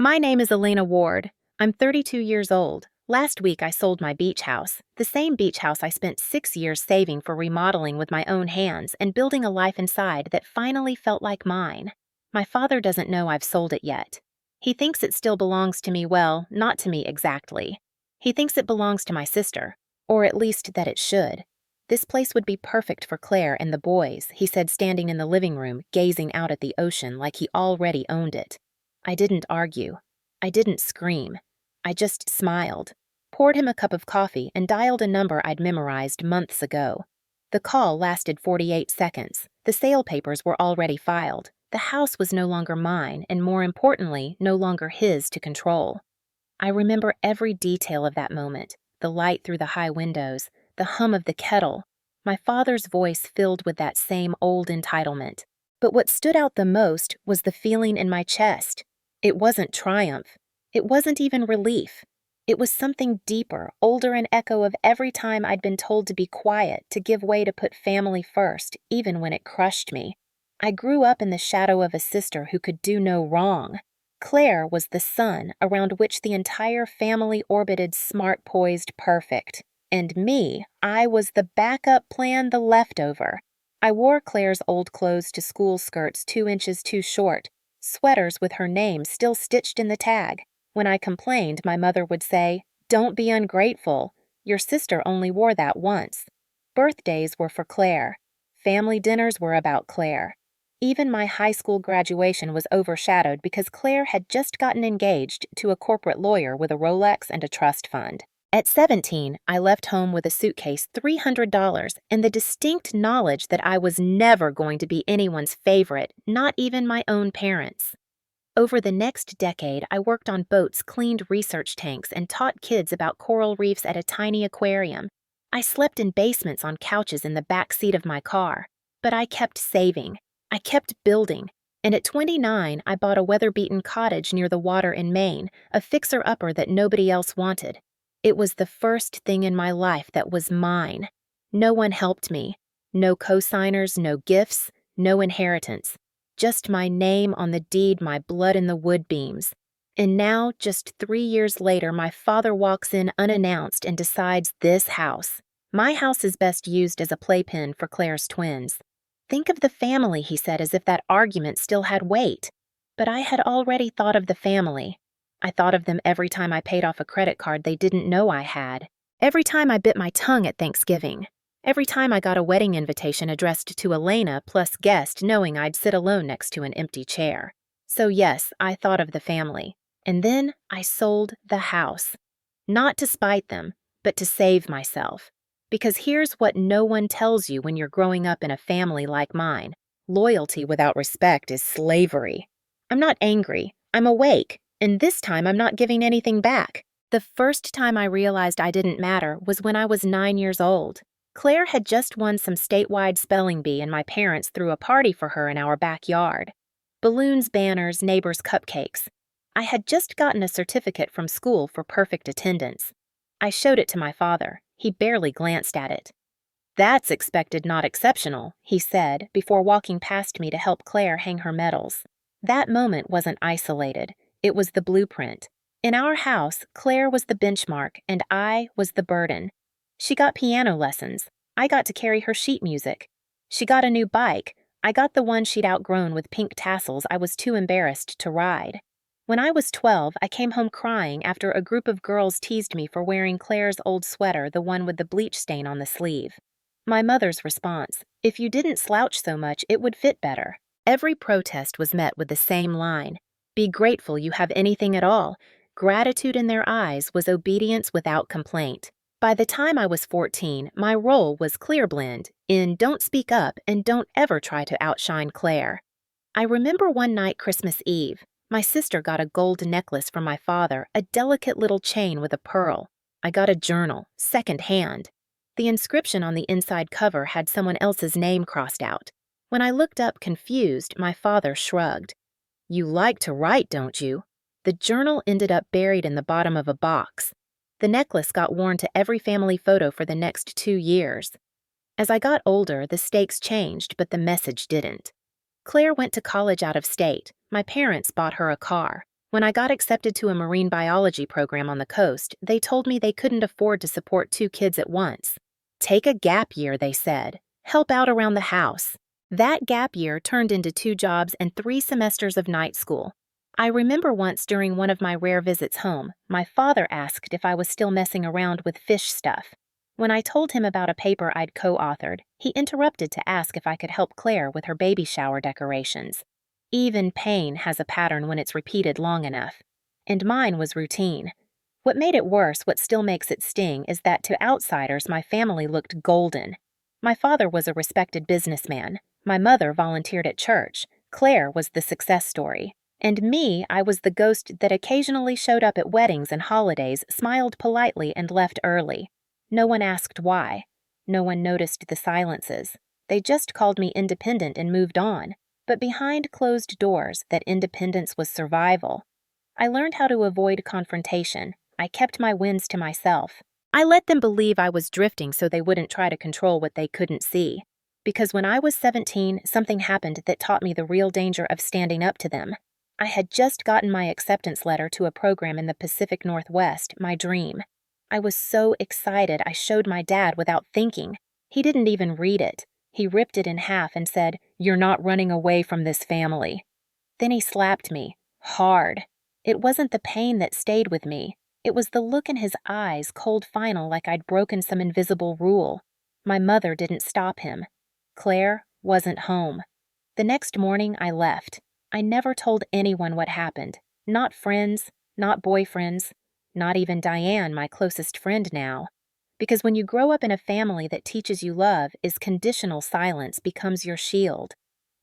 My name is Elena Ward. I'm 32 years old. Last week I sold my beach house, the same beach house I spent 6 years saving for remodeling with my own hands and building a life inside that finally felt like mine. My father doesn't know I've sold it yet. He thinks it still belongs to me, well, not to me exactly. He thinks it belongs to my sister, or at least that it should. This place would be perfect for Claire and the boys, he said, standing in the living room, gazing out at the ocean like he already owned it. I didn't argue. I didn't scream. I just smiled, poured him a cup of coffee, and dialed a number I'd memorized months ago. The call lasted 48 seconds. The sale papers were already filed. The house was no longer mine, and more importantly, no longer his to control. I remember every detail of that moment, the light through the high windows, the hum of the kettle, my father's voice filled with that same old entitlement. But what stood out the most was the feeling in my chest. It wasn't triumph. It wasn't even relief. It was something deeper, older, an echo of every time I'd been told to be quiet, to give way, to put family first, even when it crushed me. I grew up in the shadow of a sister who could do no wrong. Claire was the sun around which the entire family orbited, smart, poised, perfect. And me, I was the backup plan, the leftover. I wore Claire's old clothes to school, skirts 2 inches too short, sweaters with her name still stitched in the tag. When I complained, my mother would say, "Don't be ungrateful. Your sister only wore that once." Birthdays were for Claire. Family dinners were about Claire. Even my high school graduation was overshadowed because Claire had just gotten engaged to a corporate lawyer with a Rolex and a trust fund. At 17, I left home with a suitcase, $300, and the distinct knowledge that I was never going to be anyone's favorite, not even my own parents'. Over the next decade, I worked on boats, cleaned research tanks, and taught kids about coral reefs at a tiny aquarium. I slept in basements on couches in the back seat of my car. But I kept saving. I kept building. And at 29, I bought a weather-beaten cottage near the water in Maine, a fixer-upper that nobody else wanted. It was the first thing in my life that was mine. No one helped me. No co-signers, no gifts, no inheritance. Just my name on the deed, my blood in the wood beams. And now, just 3 years later, my father walks in unannounced and decides this house. My house is best used as a playpen for Claire's twins. Think of the family, he said, as if that argument still had weight. But I had already thought of the family. I thought of them every time I paid off a credit card they didn't know I had. Every time I bit my tongue at Thanksgiving. Every time I got a wedding invitation addressed to Elena plus guest, knowing I'd sit alone next to an empty chair. So yes, I thought of the family. And then I sold the house. Not to spite them, but to save myself. Because here's what no one tells you when you're growing up in a family like mine. Loyalty without respect is slavery. I'm not angry. I'm awake. And this time I'm not giving anything back. The first time I realized I didn't matter was when I was 9 years old. Claire had just won some statewide spelling bee and my parents threw a party for her in our backyard. Balloons, banners, neighbors' cupcakes. I had just gotten a certificate from school for perfect attendance. I showed it to my father. He barely glanced at it. "That's expected, not exceptional," he said, before walking past me to help Claire hang her medals. That moment wasn't isolated. It was the blueprint. In our house, Claire was the benchmark, and I was the burden. She got piano lessons. I got to carry her sheet music. She got a new bike. I got the one she'd outgrown with pink tassels I was too embarrassed to ride. When I was 12, I came home crying after a group of girls teased me for wearing Claire's old sweater, the one with the bleach stain on the sleeve. My mother's response, "If you didn't slouch so much, it would fit better." Every protest was met with the same line. Be grateful you have anything at all. Gratitude in their eyes was obedience without complaint. By the time I was 14, my role was Clearblend in Don't Speak Up and Don't Ever Try to Outshine Claire. I remember one night Christmas Eve, my sister got a gold necklace from my father, a delicate little chain with a pearl. I got a journal, second-hand. The inscription on the inside cover had someone else's name crossed out. When I looked up confused, my father shrugged. "You like to write, don't you?" The journal ended up buried in the bottom of a box. The necklace got worn to every family photo for the next 2 years. As I got older, the stakes changed, but the message didn't. Claire went to college out of state. My parents bought her a car. When I got accepted to a marine biology program on the coast, they told me they couldn't afford to support 2 kids at once. Take a gap year, they said. Help out around the house. That gap year turned into 2 jobs and 3 semesters of night school. I remember once during one of my rare visits home, my father asked if I was still messing around with fish stuff. When I told him about a paper I'd co-authored, he interrupted to ask if I could help Claire with her baby shower decorations. Even pain has a pattern when it's repeated long enough. And mine was routine. What made it worse, what still makes it sting, is that to outsiders my family looked golden. My father was a respected businessman. My mother volunteered at church. Claire was the success story. And me, I was the ghost that occasionally showed up at weddings and holidays, smiled politely, and left early. No one asked why. No one noticed the silences. They just called me independent and moved on. But behind closed doors, that independence was survival. I learned how to avoid confrontation. I kept my wins to myself. I let them believe I was drifting so they wouldn't try to control what they couldn't see. Because when I was 17, something happened that taught me the real danger of standing up to them. I had just gotten my acceptance letter to a program in the Pacific Northwest, my dream. I was so excited I showed my dad without thinking. He didn't even read it. He ripped it in half and said, "You're not running away from this family." Then he slapped me, hard. It wasn't the pain that stayed with me. It was the look in his eyes, cold final, like I'd broken some invisible rule. My mother didn't stop him. Claire wasn't home. The next morning, I left. I never told anyone what happened. Not friends, not boyfriends, not even Diane, my closest friend now. Because when you grow up in a family that teaches you love is conditional silence becomes your shield.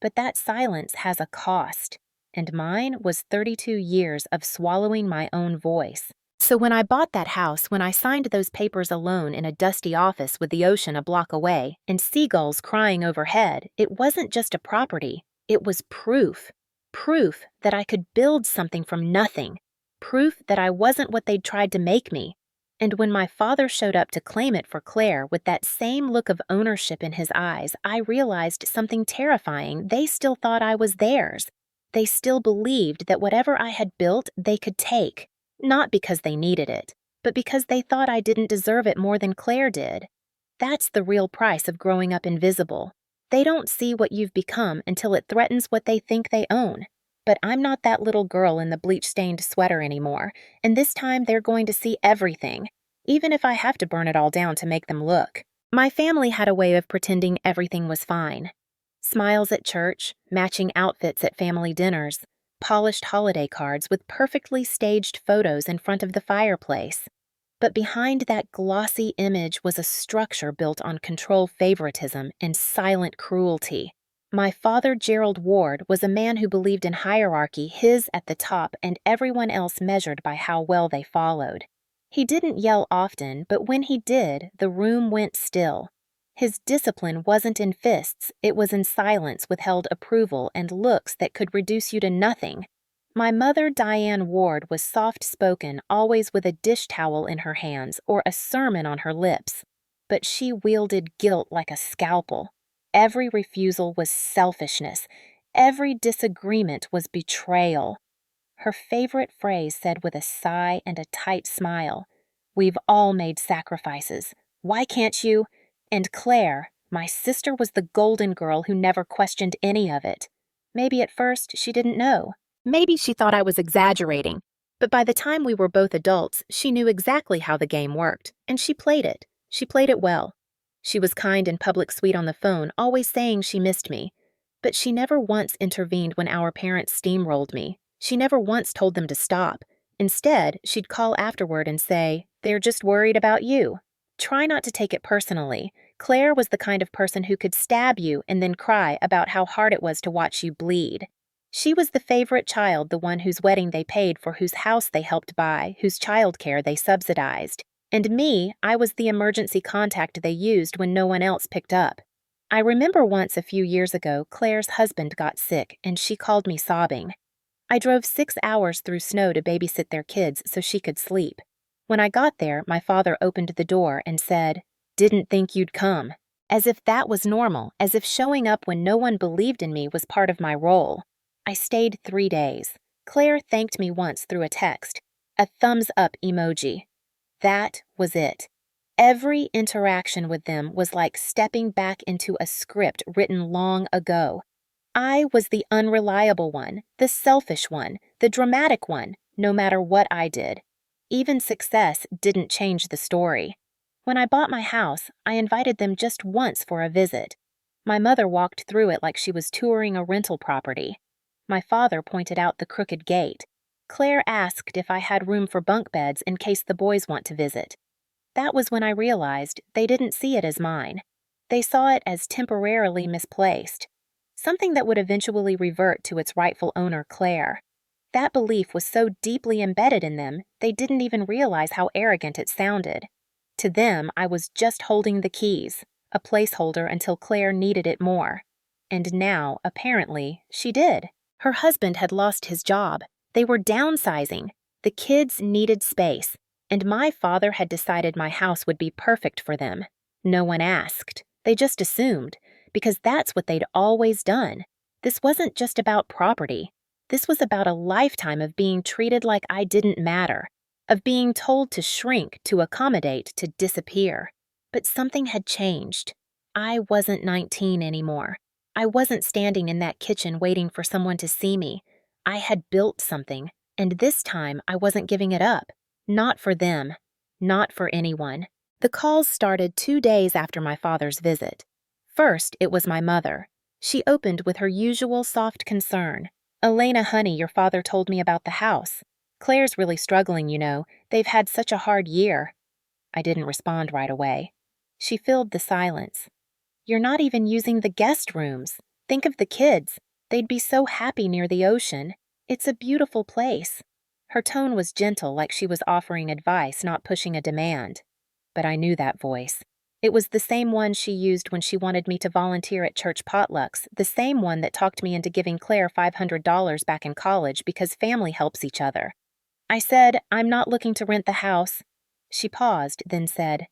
But that silence has a cost. And mine was 32 years of swallowing my own voice. So when I bought that house, when I signed those papers alone in a dusty office with the ocean a block away and seagulls crying overhead, it wasn't just a property. It was proof. Proof that I could build something from nothing. Proof that I wasn't what they'd tried to make me. And when my father showed up to claim it for Claire with that same look of ownership in his eyes, I realized something terrifying. They still thought I was theirs. They still believed that whatever I had built, they could take. Not because they needed it, but because they thought I didn't deserve it more than Claire did. That's the real price of growing up invisible. They don't see what you've become until it threatens what they think they own. But I'm not that little girl in the bleach-stained sweater anymore, and this time they're going to see everything, even if I have to burn it all down to make them look. My family had a way of pretending everything was fine. Smiles at church, matching outfits at family dinners, polished holiday cards with perfectly staged photos in front of the fireplace. But behind that glossy image was a structure built on control favoritism and silent cruelty. My father, Gerald Ward, was a man who believed in hierarchy, his at the top and everyone else measured by how well they followed. He didn't yell often, but when he did, the room went still. His discipline wasn't in fists, it was in silence, withheld approval and looks that could reduce you to nothing. My mother, Diane Ward, was soft-spoken, always with a dish towel in her hands or a sermon on her lips. But she wielded guilt like a scalpel. Every refusal was selfishness. Every disagreement was betrayal. Her favorite phrase said with a sigh and a tight smile, "We've all made sacrifices. Why can't you?" And Claire, my sister, was the golden girl who never questioned any of it. Maybe at first she didn't know. Maybe she thought I was exaggerating. But by the time we were both adults, she knew exactly how the game worked, and she played it. She played it well. She was kind and public sweet on the phone, always saying she missed me. But she never once intervened when our parents steamrolled me. She never once told them to stop. Instead, she'd call afterward and say, "They're just worried about you." Try not to take it personally. Claire was the kind of person who could stab you and then cry about how hard it was to watch you bleed. She was the favorite child, the one whose wedding they paid for, whose house they helped buy, whose childcare they subsidized. And me, I was the emergency contact they used when no one else picked up. I remember once a few years ago, Claire's husband got sick and she called me sobbing. I drove 6 hours through snow to babysit their kids so she could sleep. When I got there, my father opened the door and said, "Didn't think you'd come." As if that was normal, as if showing up when no one believed in me was part of my role. I stayed 3 days. Claire thanked me once through a text, a thumbs up emoji. That was it. Every interaction with them was like stepping back into a script written long ago. I was the unreliable one, the selfish one, the dramatic one, no matter what I did. Even success didn't change the story. When I bought my house, I invited them just once for a visit. My mother walked through it like she was touring a rental property. My father pointed out the crooked gate. Claire asked if I had room for bunk beds in case the boys want to visit. That was when I realized they didn't see it as mine. They saw it as temporarily misplaced, something that would eventually revert to its rightful owner, Claire. That belief was so deeply embedded in them, they didn't even realize how arrogant it sounded. To them, I was just holding the keys, a placeholder until Claire needed it more. And now, apparently, she did. Her husband had lost his job. They were downsizing. The kids needed space, and my father had decided my house would be perfect for them. No one asked. They just assumed, because that's what they'd always done. This wasn't just about property. This was about a lifetime of being treated like I didn't matter, of being told to shrink, to accommodate, to disappear. But something had changed. I wasn't 19 anymore. I wasn't standing in that kitchen waiting for someone to see me. I had built something, and this time I wasn't giving it up. Not for them. Not for anyone. The calls started 2 days after my father's visit. First, it was my mother. She opened with her usual soft concern. "Elena, honey, your father told me about the house. Claire's really struggling, you know. They've had such a hard year." I didn't respond right away. She filled the silence. "You're not even using the guest rooms. Think of the kids. They'd be so happy near the ocean. It's a beautiful place." Her tone was gentle, like she was offering advice, not pushing a demand. But I knew that voice. It was the same one she used when she wanted me to volunteer at church potlucks, the same one that talked me into giving Claire $500 back in college because family helps each other. I said, "I'm not looking to rent the house." She paused, then said,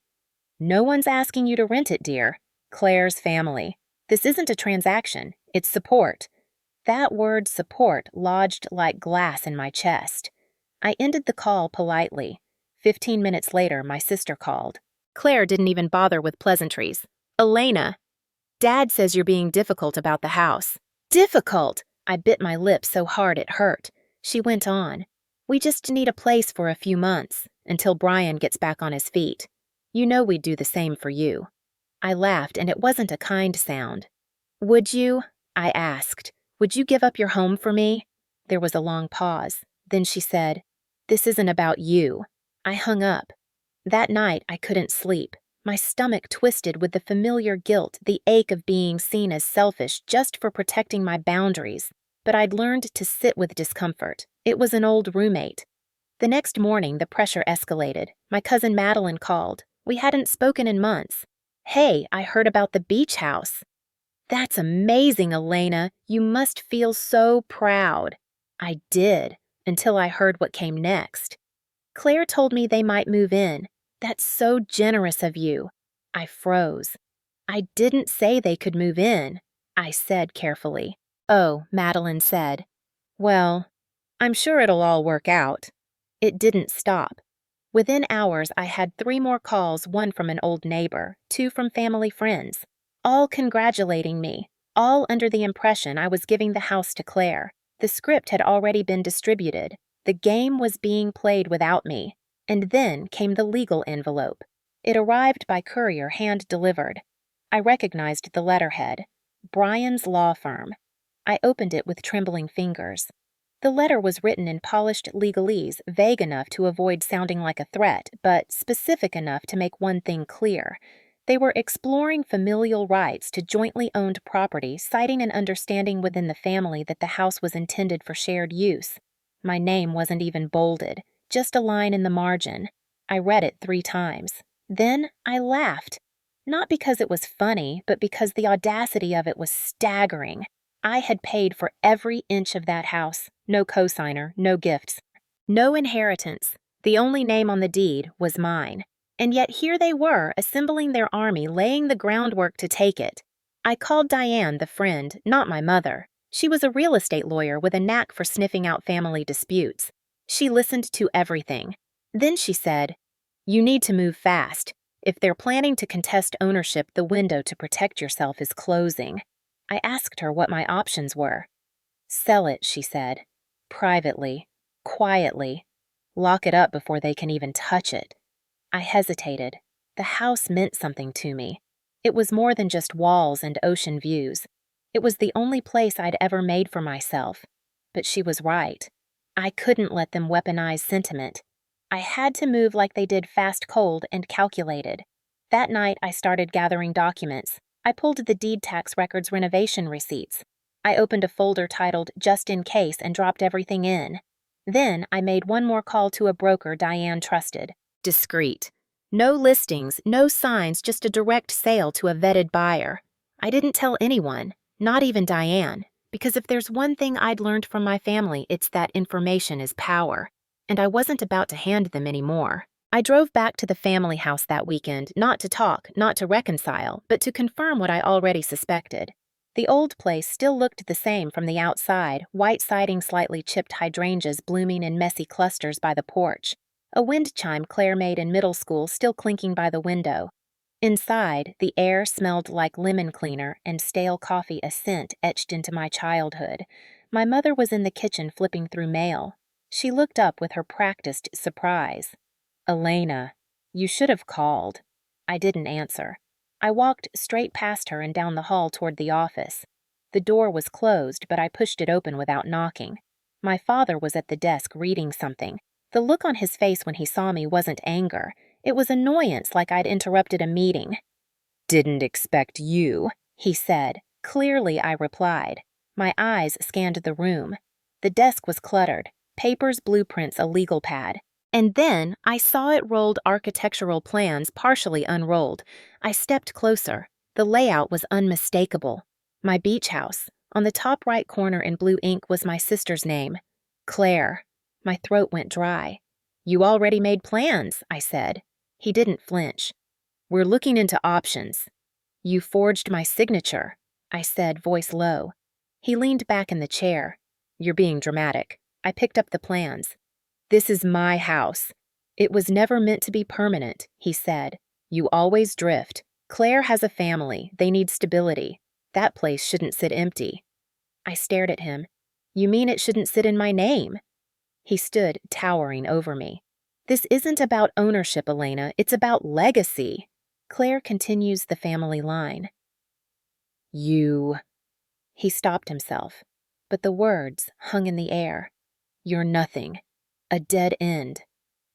"No one's asking you to rent it, dear. Claire's family. This isn't a transaction. It's support." That word support lodged like glass in my chest. I ended the call politely. 15 minutes later, my sister called. Claire didn't even bother with pleasantries. "Elena, Dad says you're being difficult about the house." "Difficult?" I bit my lip so hard it hurt. She went on. "We just need a place for a few months, until Brian gets back on his feet. You know we'd do the same for you." I laughed, and it wasn't a kind sound. "Would you?" I asked. "Would you give up your home for me?" There was a long pause. Then she said, "This isn't about you." I hung up. That night, I couldn't sleep. My stomach twisted with the familiar guilt, the ache of being seen as selfish just for protecting my boundaries. But I'd learned to sit with discomfort. It was an old roommate. The next morning, the pressure escalated. My cousin Madeline called. We hadn't spoken in months. "Hey, I heard about the beach house." "That's amazing, Elena. You must feel so proud." I did, until I heard what came next. "Claire told me they might move in. That's so generous of you." I froze. "I didn't say they could move in," I said carefully. "Oh," Madeline said. "Well, I'm sure it'll all work out." It didn't stop. Within hours, I had 3 more calls, one from an old neighbor, 2 from family friends, all congratulating me, all under the impression I was giving the house to Claire. The script had already been distributed. The game was being played without me. And then came the legal envelope. It arrived by courier, hand-delivered. I recognized the letterhead. Brian's Law Firm. I opened it with trembling fingers. The letter was written in polished legalese, vague enough to avoid sounding like a threat, but specific enough to make one thing clear. They were exploring familial rights to jointly owned property, citing an understanding within the family that the house was intended for shared use. My name wasn't even bolded, just a line in the margin. I read it 3 times. Then I laughed. Not because it was funny, but because the audacity of it was staggering. I had paid for every inch of that house. No cosigner, no gifts, no inheritance. The only name on the deed was mine. And yet here they were, assembling their army, laying the groundwork to take it. I called Diane, the friend, not my mother. She was a real estate lawyer with a knack for sniffing out family disputes. She listened to everything. Then she said, "You need to move fast. If they're planning to contest ownership, the window to protect yourself is closing." I asked her what my options were. "Sell it," she said. "Privately. Quietly. Lock it up before they can even touch it." I hesitated. The house meant something to me. It was more than just walls and ocean views. It was the only place I'd ever made for myself. But she was right. I couldn't let them weaponize sentiment. I had to move like they did, fast, cold, and calculated. That night, I started gathering documents. I pulled the deed tax records renovation receipts. I opened a folder titled "Just in Case" and dropped everything in. Then I made one more call to a broker Diane trusted. Discreet. No listings, no signs, just a direct sale to a vetted buyer. I didn't tell anyone, not even Diane, because if there's one thing I'd learned from my family, it's that information is power. And I wasn't about to hand them any more. I drove back to the family house that weekend, not to talk, not to reconcile, but to confirm what I already suspected. The old place still looked the same from the outside, white siding, slightly chipped hydrangeas blooming in messy clusters by the porch. A wind chime Claire made in middle school still clinking by the window. Inside, the air smelled like lemon cleaner and stale coffee, a scent etched into my childhood. My mother was in the kitchen flipping through mail. She looked up with her practiced surprise. "Elena, you should have called." I didn't answer. I walked straight past her and down the hall toward the office. The door was closed, but I pushed it open without knocking. My father was at the desk reading something. The look on his face when he saw me wasn't anger. It was annoyance, like I'd interrupted a meeting. "Didn't expect you," he said. Clearly, I replied. My eyes scanned the room. The desk was cluttered. Papers, blueprints, a legal pad. And then I saw it rolled architectural plans partially unrolled. I stepped closer. The layout was unmistakable. My beach house. On the top right corner in blue ink was my sister's name. Claire. My throat went dry. "You already made plans," I said. He didn't flinch. "We're looking into options." "You forged my signature," I said, voice low. He leaned back in the chair. "You're being dramatic." I picked up the plans. "This is my house. It was never meant to be permanent," he said. "You always drift. Claire has a family. They need stability. That place shouldn't sit empty." I stared at him. "You mean it shouldn't sit in my name?" He stood towering over me. "This isn't about ownership, Elena. It's about legacy. Claire continues the family line." "You..." He stopped himself, but the words hung in the air. "You're nothing. A dead end."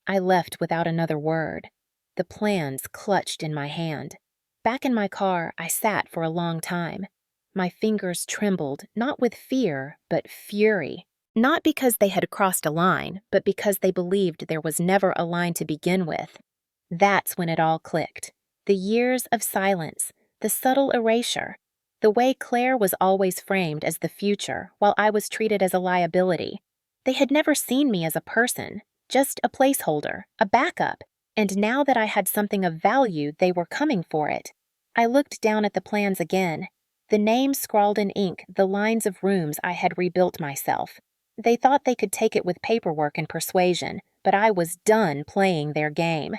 I left without another word. The plans clutched in my hand. Back in my car, I sat for a long time. My fingers trembled, not with fear, but fury. Not because they had crossed a line, but because they believed there was never a line to begin with. That's when it all clicked. The years of silence, the subtle erasure, the way Claire was always framed as the future while I was treated as a liability. They had never seen me as a person, just a placeholder, a backup, and now that I had something of value, they were coming for it. I looked down at the plans again. The names scrawled in ink, the lines of rooms I had rebuilt myself. They thought they could take it with paperwork and persuasion, but I was done playing their game.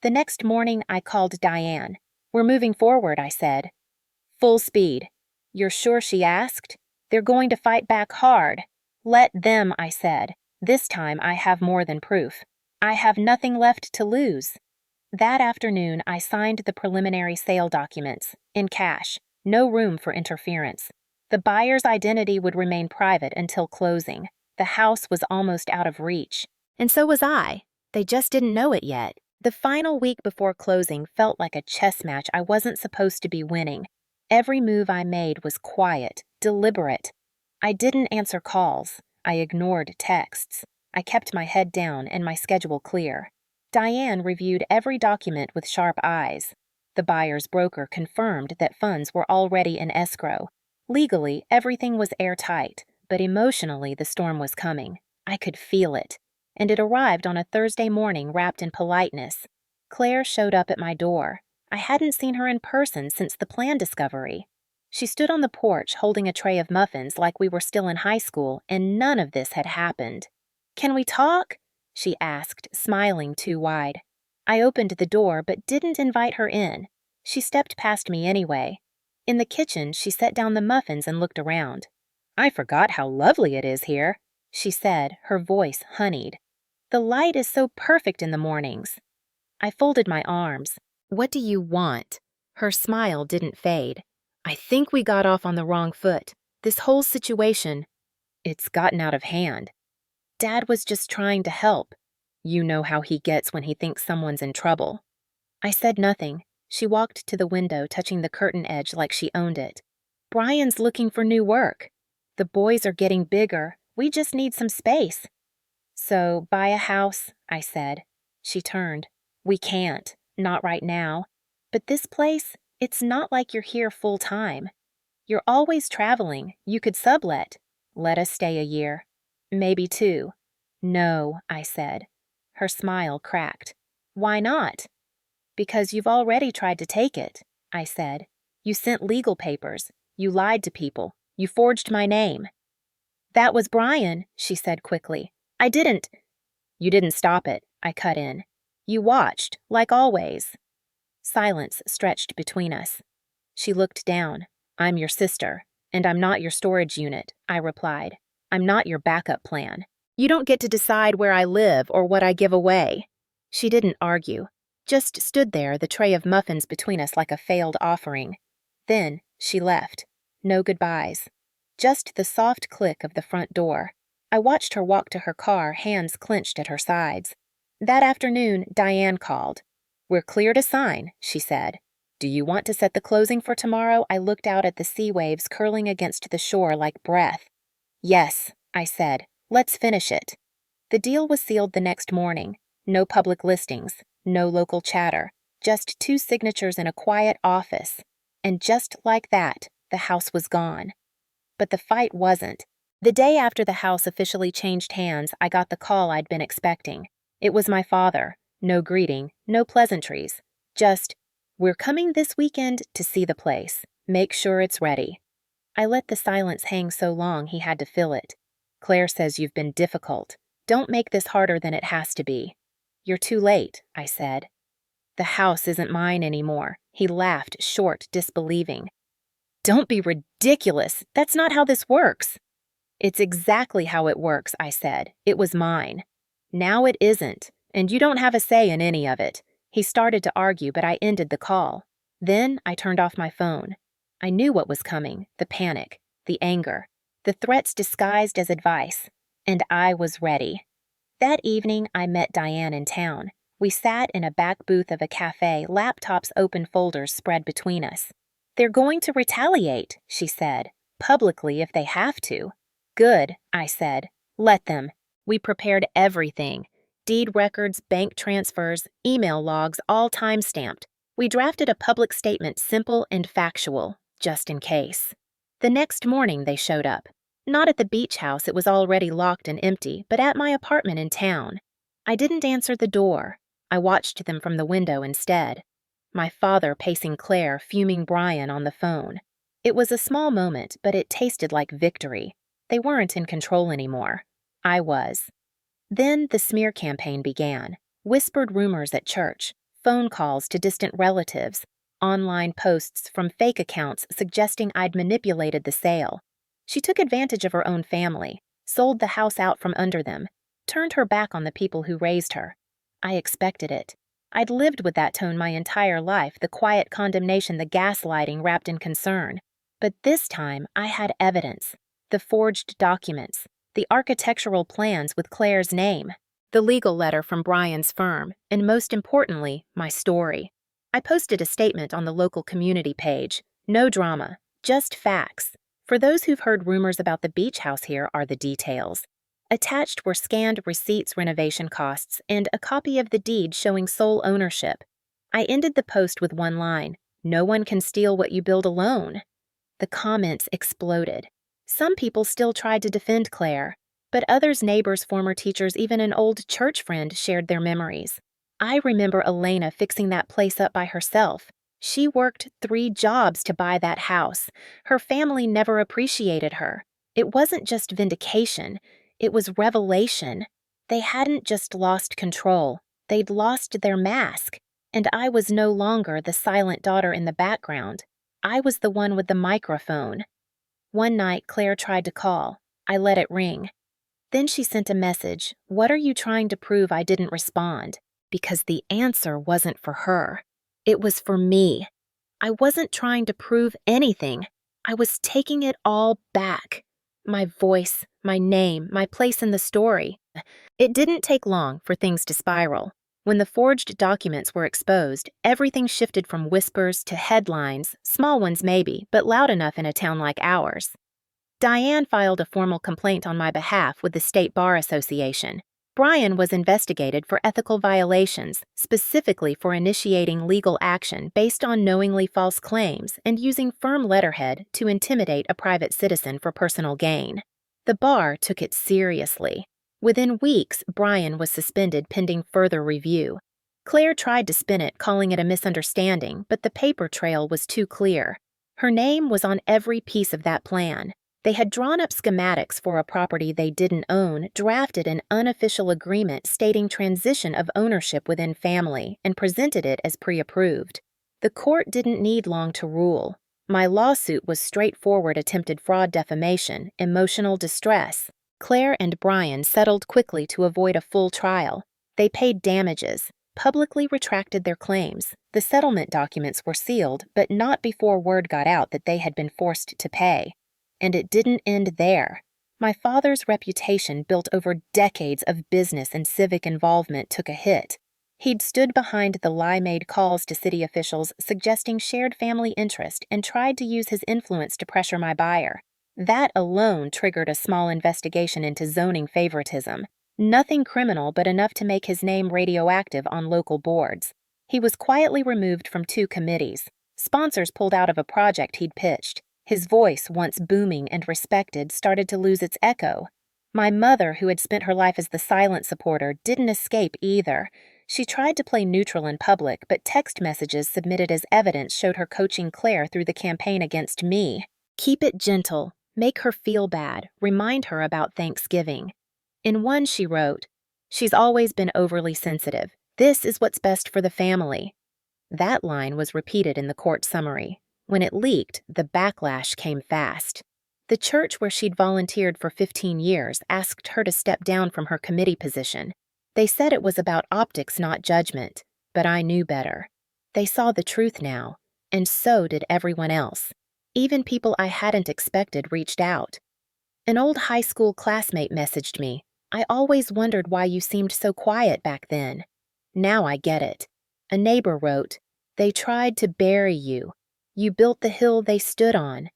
The next morning, I called Diane. "We're moving forward," I said. "Full speed." "You're sure?" she asked. "They're going to fight back hard." "Let them," I said. "This time I have more than proof. I have nothing left to lose." That afternoon, I signed the preliminary sale documents, in cash, no room for interference. The buyer's identity would remain private until closing. The house was almost out of reach. And so was I. They just didn't know it yet. The final week before closing felt like a chess match I wasn't supposed to be winning. Every move I made was quiet, deliberate. I didn't answer calls. I ignored texts. I kept my head down and my schedule clear. Diane reviewed every document with sharp eyes. The buyer's broker confirmed that funds were already in escrow. Legally, everything was airtight, but emotionally the storm was coming. I could feel it. And it arrived on a Thursday morning wrapped in politeness. Claire showed up at my door. I hadn't seen her in person since the plan discovery. She stood on the porch holding a tray of muffins like we were still in high school and none of this had happened. "Can we talk?" she asked, smiling too wide. I opened the door but didn't invite her in. She stepped past me anyway. In the kitchen, she set down the muffins and looked around. "I forgot how lovely it is here," she said, her voice honeyed. "The light is so perfect in the mornings." I folded my arms. "What do you want?" Her smile didn't fade. "I think we got off on the wrong foot. This whole situation, it's gotten out of hand. Dad was just trying to help. You know how he gets when he thinks someone's in trouble." I said nothing. She walked to the window, touching the curtain edge like she owned it. "Brian's looking for new work. The boys are getting bigger. We just need some space." "So, buy a house," I said. She turned. "We can't. Not right now. But this place, it's not like you're here full time. You're always traveling. You could sublet. Let us stay a year. Maybe 2. "No," I said. Her smile cracked. "Why not?" "Because you've already tried to take it," I said. "You sent legal papers. You lied to people. You forged my name." "That was Brian," she said quickly. "I didn't—" "You didn't stop it," I cut in. "You watched, like always." Silence stretched between us. She looked down. "I'm your sister, and I'm not your storage unit," I replied. "I'm not your backup plan. You don't get to decide where I live or what I give away." She didn't argue, just stood there, the tray of muffins between us like a failed offering. Then she left. No goodbyes. Just the soft click of the front door. I watched her walk to her car, hands clenched at her sides. That afternoon, Diane called. "We're clear to sign," she said. "Do you want to set the closing for tomorrow?" I looked out at the sea waves curling against the shore like breath. "Yes," I said. "Let's finish it." The deal was sealed the next morning. No public listings, no local chatter, just 2 signatures in a quiet office. And just like that, the house was gone. But the fight wasn't. The day after the house officially changed hands, I got the call I'd been expecting. It was my father. No greeting, no pleasantries. Just, "We're coming this weekend to see the place. Make sure it's ready." I let the silence hang so long he had to fill it. "Claire says you've been difficult. Don't make this harder than it has to be." "You're too late," I said. "The house isn't mine anymore." He laughed, short, disbelieving. "Don't be ridiculous. That's not how this works." "It's exactly how it works," I said. "It was mine. Now it isn't, and you don't have a say in any of it." He started to argue, but I ended the call. Then I turned off my phone. I knew what was coming, the panic, the anger, the threats disguised as advice, and I was ready. That evening, I met Diane in town. We sat in a back booth of a cafe, laptops open, folders spread between us. "They're going to retaliate," she said, "publicly if they have to." "Good," I said. "Let them." We prepared everything. Deed records, bank transfers, email logs, all time-stamped. We drafted a public statement, simple and factual, just in case. The next morning they showed up. Not at the beach house, it was already locked and empty, but at my apartment in town. I didn't answer the door. I watched them from the window instead. My father pacing Claire, fuming Brian on the phone. It was a small moment, but it tasted like victory. They weren't in control anymore. I was. Then the smear campaign began. Whispered rumors at church, phone calls to distant relatives, online posts from fake accounts suggesting I'd manipulated the sale. She took advantage of her own family, sold the house out from under them, turned her back on the people who raised her. I expected it. I'd lived with that tone my entire life, the quiet condemnation, the gaslighting wrapped in concern. But this time, I had evidence. The forged documents, the architectural plans with Claire's name, the legal letter from Brian's firm, and most importantly, my story. I posted a statement on the local community page. No drama, just facts. For those who've heard rumors about the beach house, here are the details. Attached were scanned receipts, renovation costs, and a copy of the deed showing sole ownership. I ended the post with one line: "No one can steal what you build alone." The comments exploded. Some people still tried to defend Claire, but others, neighbors, former teachers, even an old church friend, shared their memories. I remember Elena fixing that place up by herself. She worked 3 jobs to buy that house. Her family never appreciated her. It wasn't just vindication, it was revelation. They hadn't just lost control, they'd lost their mask. And I was no longer the silent daughter in the background. I was the one with the microphone. One night, Claire tried to call. I let it ring. Then she sent a message. What are you trying to prove? I didn't respond. Because the answer wasn't for her. It was for me. I wasn't trying to prove anything. I was taking it all back. My voice, my name, my place in the story. It didn't take long for things to spiral. When the forged documents were exposed, everything shifted from whispers to headlines, small ones maybe, but loud enough in a town like ours. Diane filed a formal complaint on my behalf with the State Bar Association. Brian was investigated for ethical violations, specifically for initiating legal action based on knowingly false claims and using firm letterhead to intimidate a private citizen for personal gain. The bar took it seriously. Within weeks, Brian was suspended pending further review. Claire tried to spin it, calling it a misunderstanding, but the paper trail was too clear. Her name was on every piece of that plan. They had drawn up schematics for a property they didn't own, drafted an unofficial agreement stating transition of ownership within family, and presented it as pre-approved. The court didn't need long to rule. My lawsuit was straightforward attempted fraud, defamation, emotional distress. Claire and Brian settled quickly to avoid a full trial. They paid damages, publicly retracted their claims. The settlement documents were sealed, but not before word got out that they had been forced to pay. And it didn't end there. My father's reputation, built over decades of business and civic involvement, took a hit. He'd stood behind the lie-made calls to city officials suggesting shared family interest and tried to use his influence to pressure my buyer. That alone triggered a small investigation into zoning favoritism. Nothing criminal, but enough to make his name radioactive on local boards. He was quietly removed from 2 committees. Sponsors pulled out of a project he'd pitched. His voice, once booming and respected, started to lose its echo. My mother, who had spent her life as the silent supporter, didn't escape either. She tried to play neutral in public, but text messages submitted as evidence showed her coaching Claire through the campaign against me. Keep it gentle. Make her feel bad. Remind her about Thanksgiving. In one, she wrote, "She's always been overly sensitive. This is what's best for the family." That line was repeated in the court summary. When it leaked, the backlash came fast. The church where she'd volunteered for 15 years asked her to step down from her committee position. They said it was about optics, not judgment, but I knew better. They saw the truth now, and so did everyone else. Even people I hadn't expected reached out. An old high school classmate messaged me. "I always wondered why you seemed so quiet back then. Now I get it." A neighbor wrote, "They tried to bury you. You built the hill they stood on."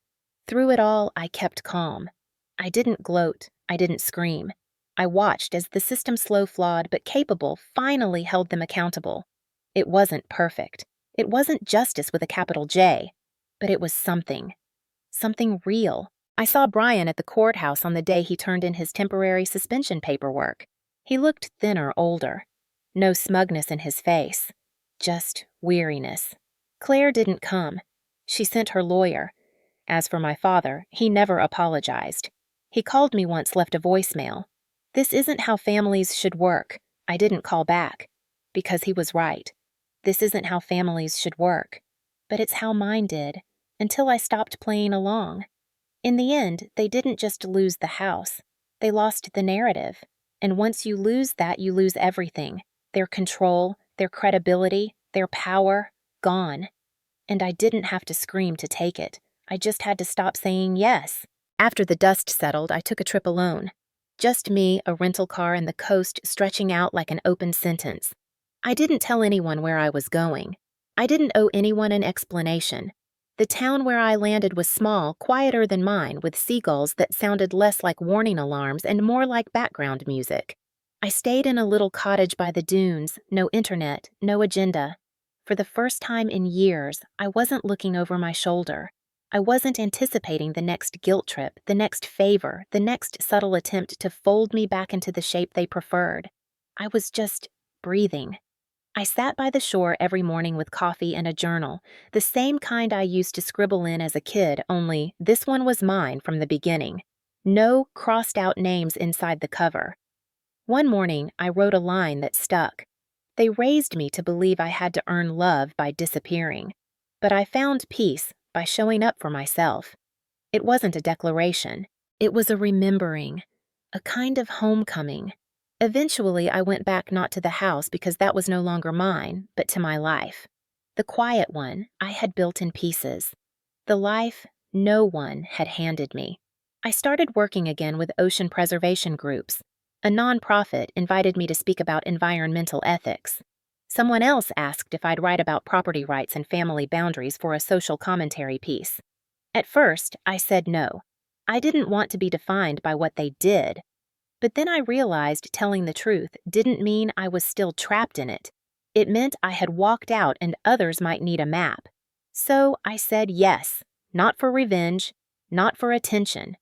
Through it all, I kept calm. I didn't gloat. I didn't scream. I watched as the system, slow, flawed, but capable, finally held them accountable. It wasn't perfect. It wasn't justice with a capital J. But it was something. Something real. I saw Brian at the courthouse on the day he turned in his temporary suspension paperwork. He looked thinner, older. No smugness in his face. Just weariness. Claire didn't come. She sent her lawyer. As for my father, he never apologized. He called me once, left a voicemail. "This isn't how families should work." I didn't call back. Because he was right. This isn't how families should work. But it's how mine did, until I stopped playing along. In the end, they didn't just lose the house. They lost the narrative. And once you lose that, you lose everything. Their control, their credibility, their power, gone. And I didn't have to scream to take it. I just had to stop saying yes. After the dust settled, I took a trip alone. Just me, a rental car, and the coast stretching out like an open sentence. I didn't tell anyone where I was going. I didn't owe anyone an explanation. The town where I landed was small, quieter than mine, with seagulls that sounded less like warning alarms and more like background music. I stayed in a little cottage by the dunes, no internet, no agenda. For the first time in years, I wasn't looking over my shoulder. I wasn't anticipating the next guilt trip, the next favor, the next subtle attempt to fold me back into the shape they preferred. I was just breathing. I sat by the shore every morning with coffee and a journal, the same kind I used to scribble in as a kid, only this one was mine from the beginning. No crossed out names inside the cover. One morning, I wrote a line that stuck. They raised me to believe I had to earn love by disappearing. But I found peace by showing up for myself. It wasn't a declaration. It was a remembering, a kind of homecoming. Eventually, I went back not to the house because that was no longer mine, but to my life. The quiet one I had built in pieces. The life no one had handed me. I started working again with ocean preservation groups. A nonprofit invited me to speak about environmental ethics. Someone else asked if I'd write about property rights and family boundaries for a social commentary piece. At first, I said no. I didn't want to be defined by what they did. But then I realized telling the truth didn't mean I was still trapped in it. It meant I had walked out and others might need a map. So I said yes, not for revenge, not for attention,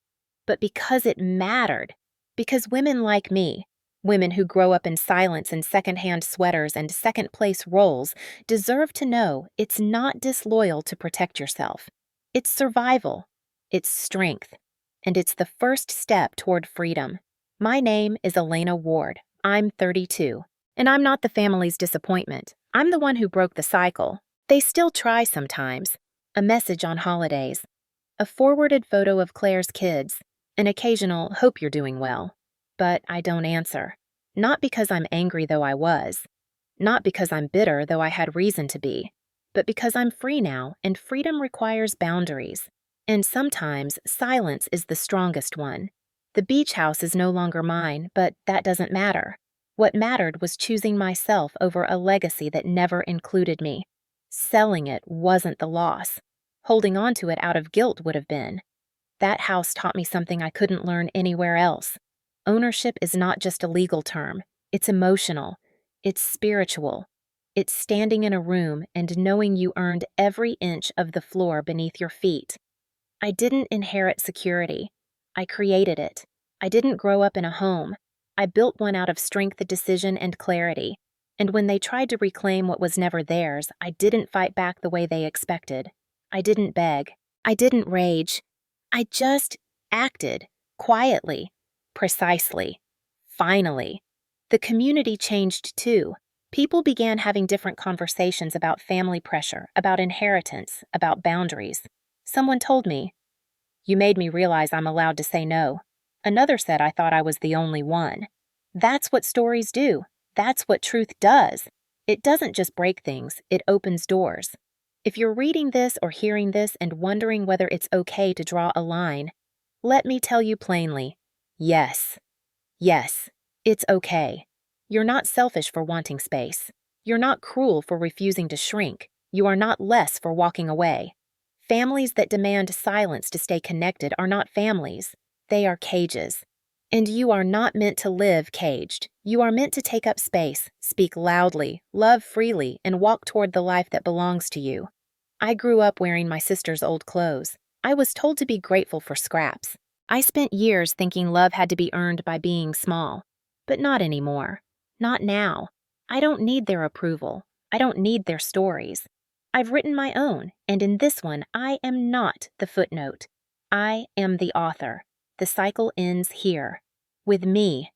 but because it mattered. Because women like me, women who grow up in silence and secondhand sweaters and second-place roles, deserve to know it's not disloyal to protect yourself. It's survival, it's strength, and it's the first step toward freedom. My name is Elena Ward. I'm 32, and I'm not the family's disappointment. I'm the one who broke the cycle. They still try sometimes. A message on holidays. A forwarded photo of Claire's kids. An occasional "hope you're doing well." But I don't answer. Not because I'm angry, though I was. Not because I'm bitter, though I had reason to be. But because I'm free now, and freedom requires boundaries. And sometimes silence is the strongest one. The beach house is no longer mine, but that doesn't matter. What mattered was choosing myself over a legacy that never included me. Selling it wasn't the loss. Holding on to it out of guilt would have been. That house taught me something I couldn't learn anywhere else. Ownership is not just a legal term. It's emotional. It's spiritual. It's standing in a room and knowing you earned every inch of the floor beneath your feet. I didn't inherit security. I created it. I didn't grow up in a home. I built one out of strength, decision, and clarity. And when they tried to reclaim what was never theirs, I didn't fight back the way they expected. I didn't beg. I didn't rage. I just acted, quietly, precisely. Finally. The community changed too. People began having different conversations about family pressure, about inheritance, about boundaries. Someone told me, "You made me realize I'm allowed to say no." Another said I thought I was the only one. That's what stories do. That's what truth does. It doesn't just break things, it opens doors. If you're reading this or hearing this and wondering whether it's okay to draw a line, let me tell you plainly, yes. Yes, it's okay. You're not selfish for wanting space. You're not cruel for refusing to shrink. You are not less for walking away. Families that demand silence to stay connected are not families. They are cages. And you are not meant to live caged. You are meant to take up space, speak loudly, love freely, and walk toward the life that belongs to you. I grew up wearing my sister's old clothes. I was told to be grateful for scraps. I spent years thinking love had to be earned by being small. But not anymore. Not now. I don't need their approval. I don't need their stories. I've written my own, and in this one, I am not the footnote. I am the author. The cycle ends here. With me.